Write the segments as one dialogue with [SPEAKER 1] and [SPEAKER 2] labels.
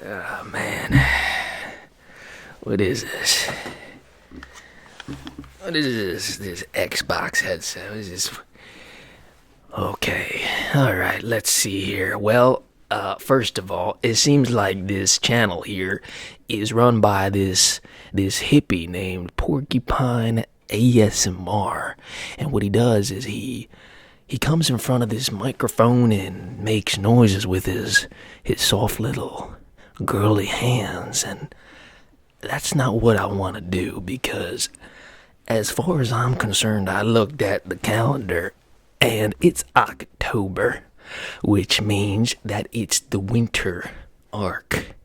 [SPEAKER 1] Oh, man. What is this? What is this? This Xbox headset? What is this? Okay. Alright, let's see here. Well, first of all, it seems like this channel here is run by this hippie named Porcupine ASMR. And what he does is he comes in front of this microphone and makes noises with his soft little girly hands, and that's not what I want to do, because as far as I'm concerned, I looked at the calendar and it's October, which means that it's the winter arc.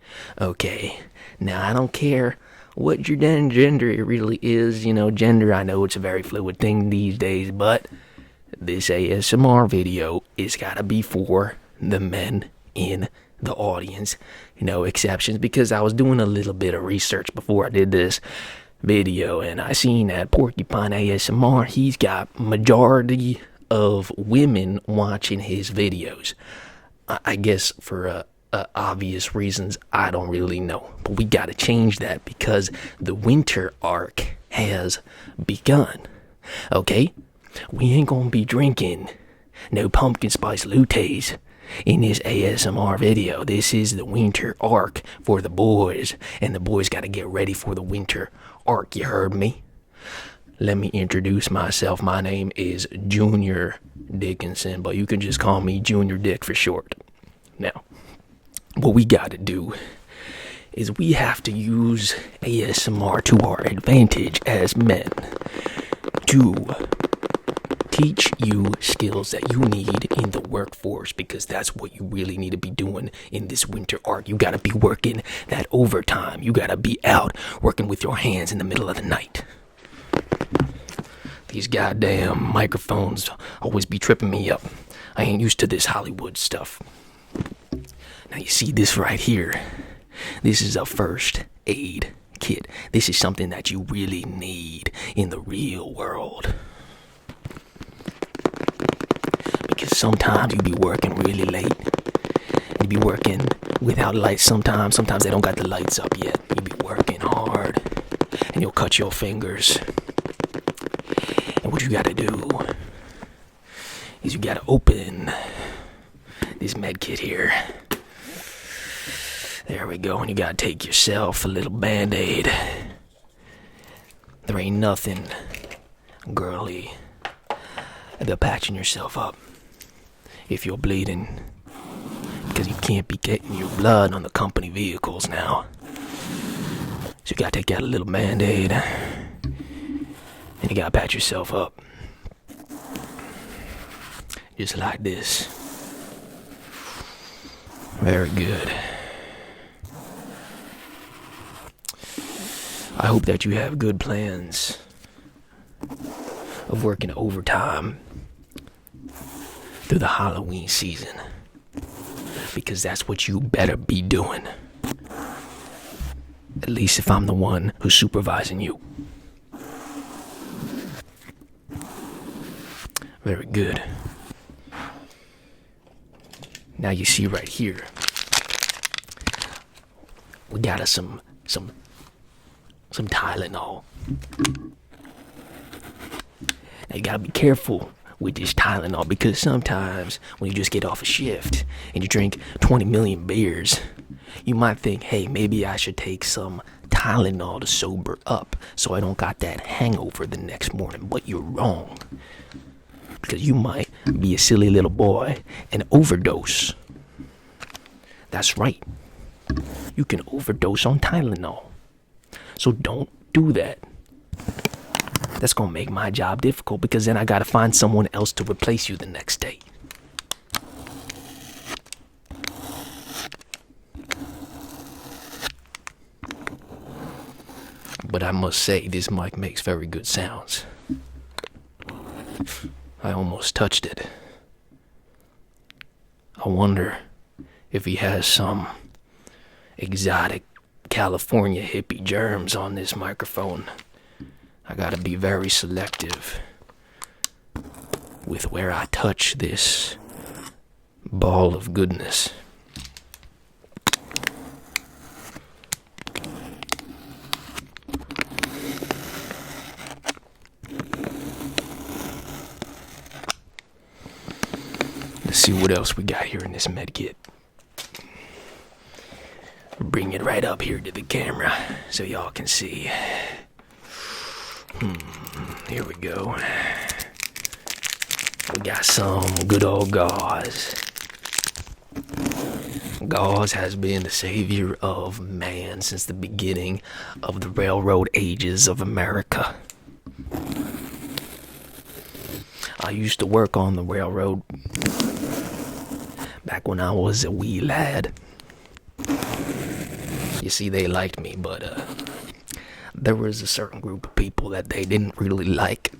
[SPEAKER 1] Okay, now I don't care what your gender it really is. Gender, I know it's a very fluid thing these days, but this ASMR video is gotta be for the men in the audience. No exceptions, because I was doing a little bit of research before I did this video, and I seen that Porcupine ASMR, he's got majority of women watching his videos. I guess for obvious reasons, I don't really know. But we gotta change that, because the winter arc has begun. Okay? We ain't gonna be drinking no pumpkin spice lattes in this ASMR video. This is the winter arc for the boys, and the boys gotta get ready for the winter arc, you heard me? Let me introduce myself. My name is Junior Dickinson, but you can just call me Junior Dick for short. Now, what we gotta do is we have to use ASMR to our advantage as men to teach you skills that you need in the workforce, because that's what you really need to be doing in this winter arc. You gotta be working that overtime. You gotta be out working with your hands in the middle of the night. These goddamn microphones always be tripping me up. I ain't used to this Hollywood stuff. Now you see this right here. This is a first aid kit. This is something that you really need in the real world. Because sometimes you be working really late. You be working without lights sometimes. Sometimes they don't got the lights up yet. You be working hard and you'll cut your fingers. And what you gotta do is you gotta open this med kit here. There we go. And you gotta take yourself a little band-aid. There ain't nothing girly about patching yourself up if you're bleeding, because you can't be getting your blood on the company vehicles now. So you gotta take out a little band-aid and you gotta patch yourself up. Just like this. Very good. I hope that you have good plans of working overtime through the Halloween season, because that's what you better be doing. At least if I'm the one who's supervising you. Very good. Now you see right here, we got us some Tylenol. Now you gotta be careful with this Tylenol, because sometimes when you just get off a shift and you drink 20 million beers, you might think, hey, maybe I should take some Tylenol to sober up so I don't got that hangover the next morning. But you're wrong, because you might be a silly little boy and overdose. That's right. You can overdose on Tylenol. So don't do that. That's gonna make my job difficult, because then I gotta find someone else to replace you the next day. But I must say, this mic makes very good sounds. I almost touched it. I wonder if he has some exotic California hippie germs on this microphone. I gotta be very selective with where I touch this ball of goodness. see what else we got here in this med kit. Bring it right up here to the camera so y'all can see. Here we go. We got some good old gauze. Gauze has been the savior of man since the beginning of the railroad ages of America. I used to work on the railroad back when I was a wee lad. You see, they liked me, but there was a certain group of people that they didn't really like.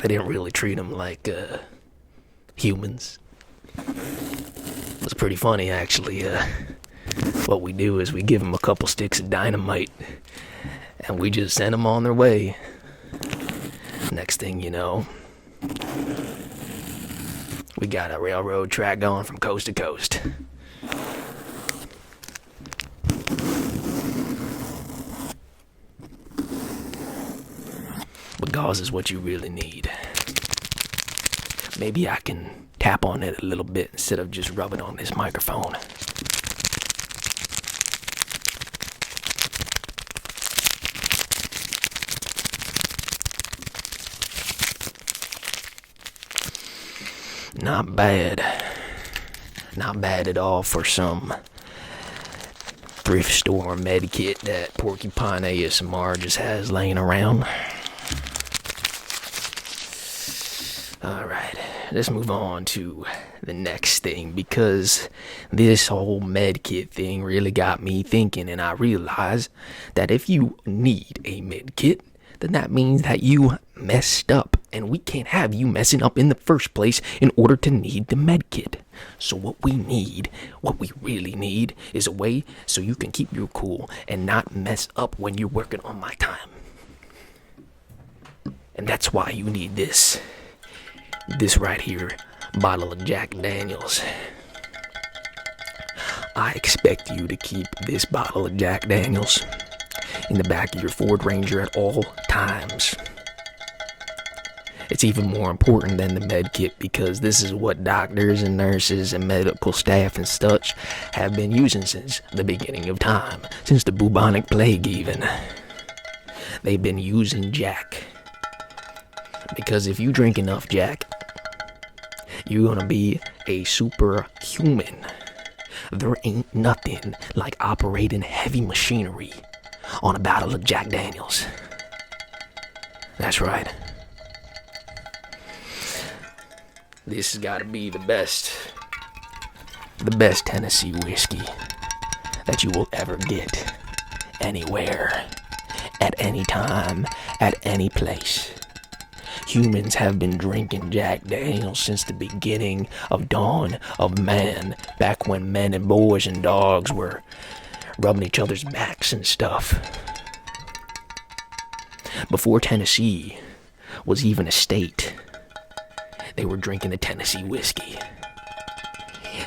[SPEAKER 1] They didn't really treat them like humans. It was pretty funny, actually. What we do is we give them a couple sticks of dynamite, and we just send them on their way. Next thing you know, we got a railroad track going from coast to coast. But gauze is what you really need. Maybe I can tap on it a little bit instead of just rubbing on this microphone. Not bad. Not bad at all for some thrift store med kit that Porcupine ASMR just has laying around. Alright, let's move on to the next thing, because this whole med kit thing really got me thinking, and I realized that if you need a med kit, then that means that you messed up, and we can't have you messing up in the first place in order to need the med kit. So what we really need, is a way so you can keep your cool and not mess up when you're working on my time. And that's why you need this right here, bottle of Jack Daniels. I expect you to keep this bottle of Jack Daniels in the back of your Ford Ranger at all times. It's even more important than the med kit, because this is what doctors and nurses and medical staff and such have been using since the beginning of time, since the bubonic plague even. They've been using Jack. Because if you drink enough Jack, you're gonna be a superhuman. There ain't nothing like operating heavy machinery on a bottle of Jack Daniels. That's right. This has gotta be the best Tennessee whiskey that you will ever get anywhere, at any time, at any place. Humans have been drinking Jack Daniels since the beginning of dawn of man, back when men and boys and dogs were rubbing each other's backs and stuff. Before Tennessee was even a state, they were drinking the Tennessee whiskey.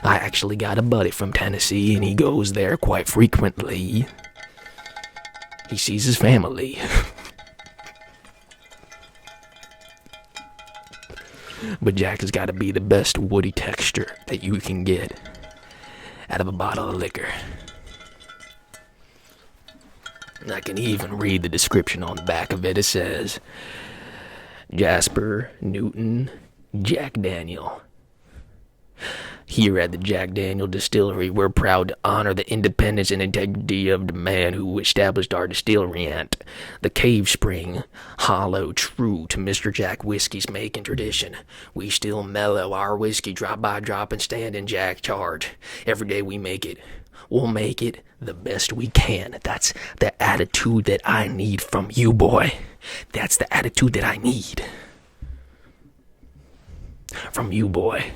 [SPEAKER 1] I actually got a buddy from Tennessee, and he goes there quite frequently. He sees his family. But Jack has got to be the best woody texture that you can get out of a bottle of liquor. And I can even read the description on the back of it. It says, Jasper Newton Jack Daniel. Here at the Jack Daniel Distillery, we're proud to honor the independence and integrity of the man who established our distillery at the Cave Spring Hollow, true to Mr. Jack Whiskey's making tradition. We still mellow our whiskey drop by drop and stand in Jack charge. Every day we make it. We'll make it the best we can. That's the attitude that I need from you, boy. That's the attitude that I need from you, boy.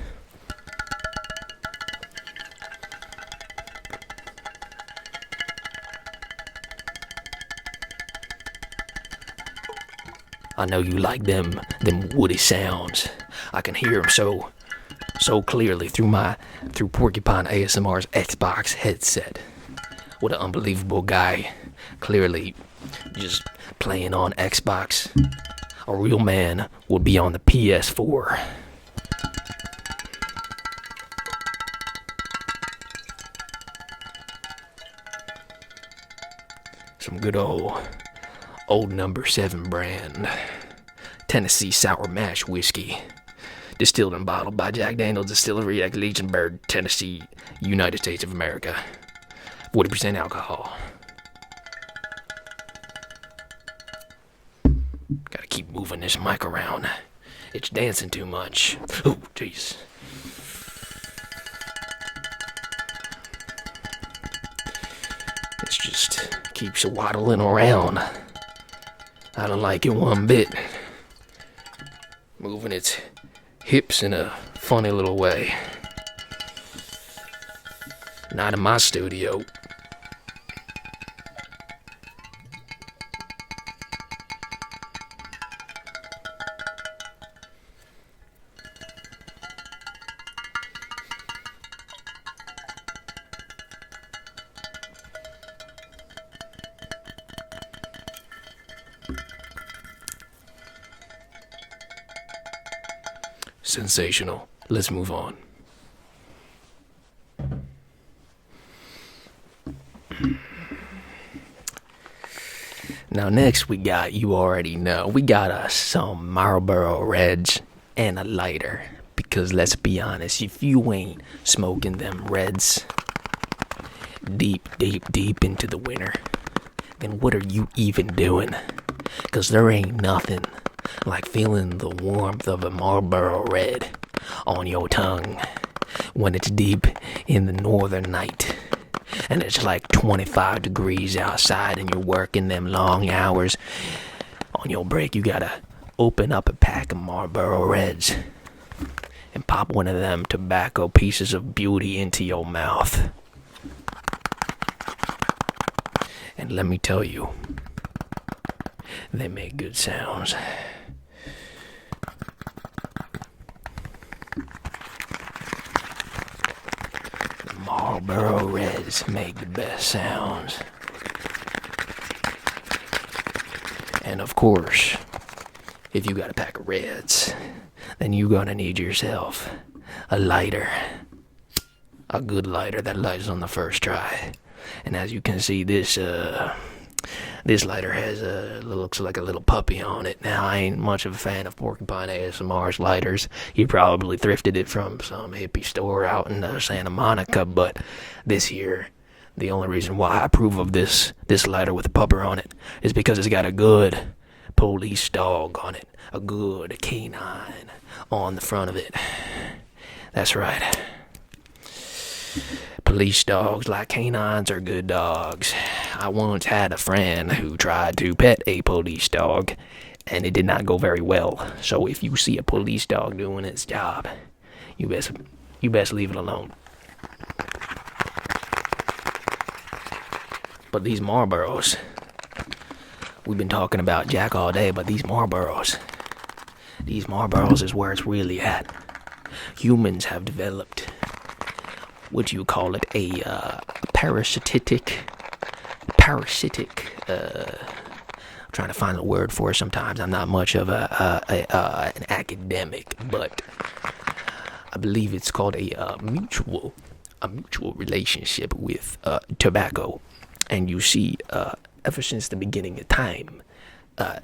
[SPEAKER 1] I know you like them woody sounds. I can hear them so clearly through Porcupine ASMR's Xbox headset. What an unbelievable guy. Clearly just playing on Xbox. A real man would be on the PS4. Some good old number 7 brand Tennessee Sour Mash whiskey, distilled and bottled by Jack Daniel's Distillery at Leechenburg, Tennessee, United States of America. 40% alcohol. Gotta keep moving this mic around. It's dancing too much. Oh, jeez. It just keeps waddling around. I don't like it one bit. Moving its hips in a funny little way. Not in my studio. Sensational. Let's move on. Now next we got, you already know, we got us some Marlboro Reds and a lighter. Because let's be honest, if you ain't smoking them Reds deep into the winter, then what are you even doing? Because there ain't nothing like feeling the warmth of a Marlboro Red on your tongue when it's deep in the northern night and it's like 25 degrees outside and you're working them long hours. On your break, you gotta open up a pack of Marlboro Reds and pop one of them tobacco pieces of beauty into your mouth. And let me tell you, they make good sounds. Marlboro Reds make the best sounds. And of course, if you got a pack of Reds, then you're gonna need yourself a lighter. A good lighter that lights on the first try. And as you can see, this lighter has looks like a little puppy on it. Now, I ain't much of a fan of Porcupine ASMR's lighters. He probably thrifted it from some hippie store out in Santa Monica, but this here, the only reason why I approve of this lighter with a pupper on it is because it's got a good police dog on it. A good canine on the front of it. That's right. Police dogs, like canines, are good dogs. I once had a friend who tried to pet a police dog, and it did not go very well. So if you see a police dog doing its job, you best leave it alone. But these Marlboros, we've been talking about Jack all day, but these Marlboros is where it's really at. Humans have developed, what do you call it, a parasitic, I'm trying to find a word for it sometimes. I'm not much of an academic, but I believe it's called a mutual relationship with tobacco. And you see, ever since the beginning of time,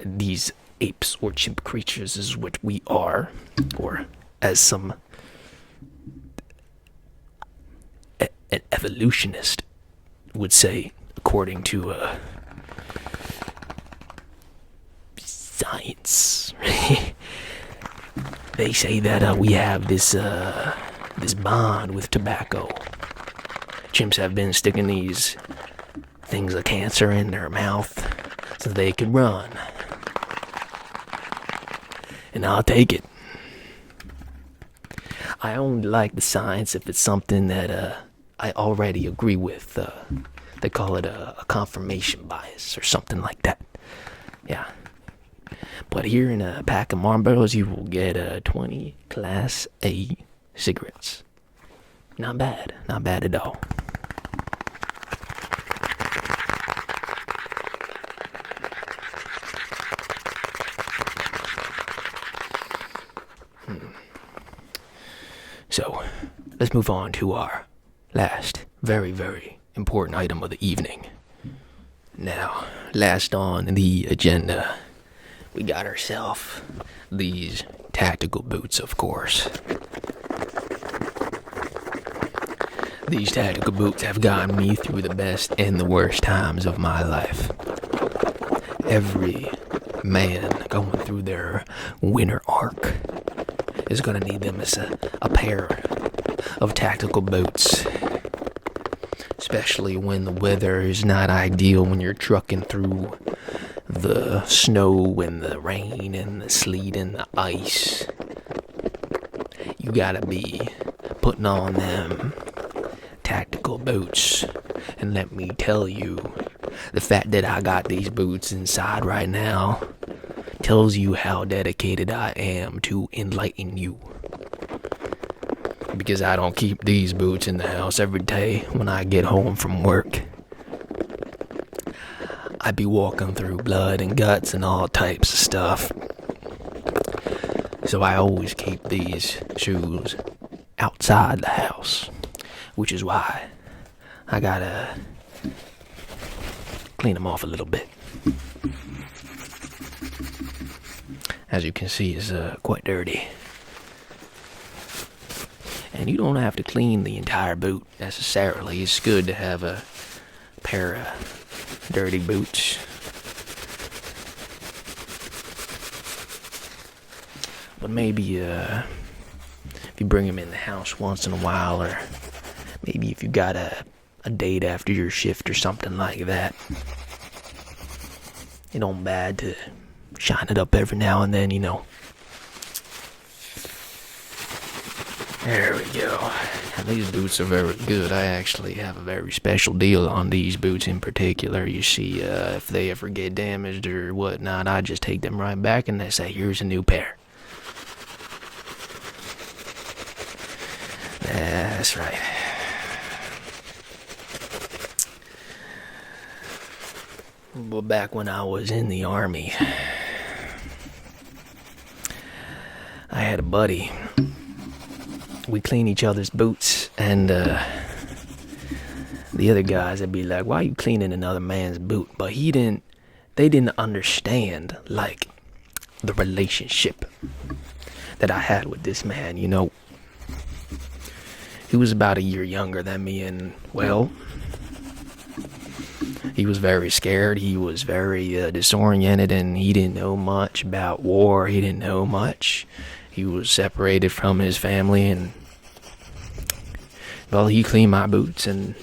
[SPEAKER 1] these apes or chimp creatures is what we are, or as some an evolutionist would say, according to science. They say that we have this bond with tobacco. Chimps have been sticking these things of cancer in their mouth so they can run. And I'll take it. I only like the science if it's something that I already agree with. They call it a confirmation bias or something like that. Yeah. But here in a pack of Marlboros, you will get 20 Class A cigarettes. Not bad. Not bad at all. So, let's move on to our last, very, very important item of the evening. Now, last on the agenda, we got ourselves these tactical boots, of course. These tactical boots have gotten me through the best and the worst times of my life. Every man going through their winter arc is going to need them as a pair of tactical boots. Especially when the weather is not ideal, when you're trucking through the snow and the rain and the sleet and the ice. You gotta be putting on them tactical boots. And let me tell you, the fact that I got these boots inside right now tells you how dedicated I am to enlighten you. Because I don't keep these boots in the house every day when I get home from work. I be walking through blood and guts and all types of stuff. So I always keep these shoes outside the house. Which is why I gotta clean them off a little bit. As you can see, it's quite dirty. And you don't have to clean the entire boot necessarily. It's good to have a pair of dirty boots. But maybe if you bring them in the house once in a while, or maybe if you got a date after your shift or something like that, it don't bad to shine it up every now and then, you know. There we go. And these boots are very good. I actually have a very special deal on these boots in particular. You see, if they ever get damaged or whatnot, I just take them right back and they say, here's a new pair. That's right. Well, back when I was in the Army, I had a buddy. We clean each other's boots, and the other guys would be like, why are you cleaning another man's boot? But they didn't understand, like, the relationship that I had with this man, you know. He was about a year younger than me, and, well, he was very scared. He was very disoriented, and he didn't know much about war. He didn't know much. He was separated from his family, and, well, he cleaned my boots, and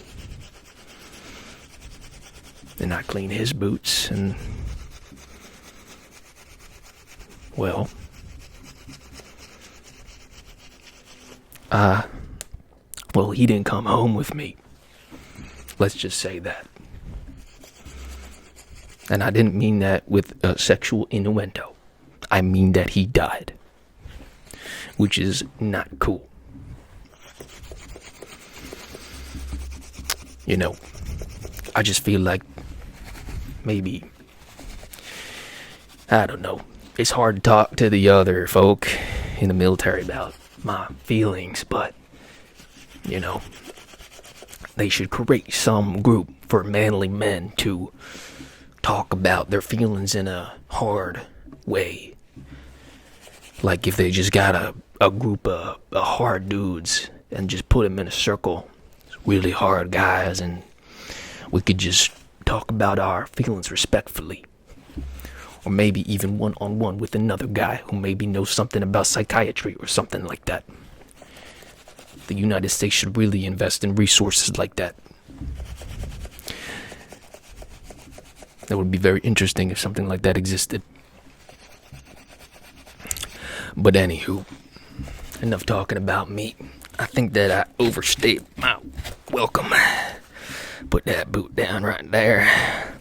[SPEAKER 1] I cleaned his boots, and, well, he didn't come home with me. Let's just say that. And I didn't mean that with a sexual innuendo. I mean that he died. Which is not cool. You know, I just feel like maybe, I don't know, it's hard to talk to the other folk in the military about my feelings, but, you know, they should create some group for manly men to talk about their feelings in a hard way. Like if they just got a group of hard dudes and just put them in a circle, really hard guys, and we could just talk about our feelings respectfully. Or maybe even one-on-one with another guy who maybe knows something about psychiatry or something like that. The United States should really invest in resources like that. That would be very interesting if something like that existed. But anywho, enough talking about me. I think that I overstayed my welcome. Put that boot down right there.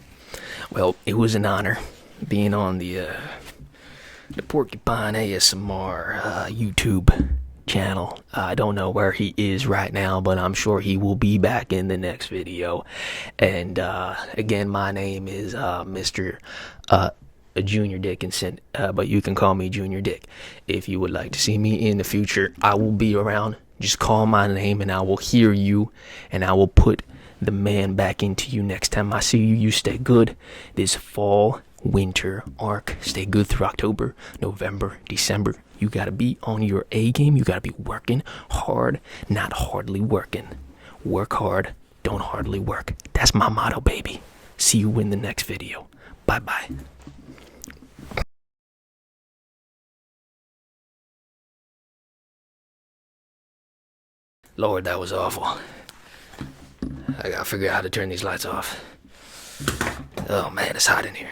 [SPEAKER 1] Well, it was an honor being on the Porcupine ASMR YouTube channel. I don't know where he is right now, but I'm sure he will be back in the next video. And again, my name is Mr. Junior Dickinson, but you can call me Junior Dick. If you would like to see me in the future, I will be around. Just call my name and I will hear you, and I will put the man back into you next time I see you. You stay good this fall, winter arc. Stay good through October, November, December. You gotta be on your A game. You gotta be working hard, not hardly working. Work hard, don't hardly work. That's my motto, baby. See you in the next video. Bye-bye. Lord, that was awful. I gotta figure out how to turn these lights off. Oh man, it's hot in here.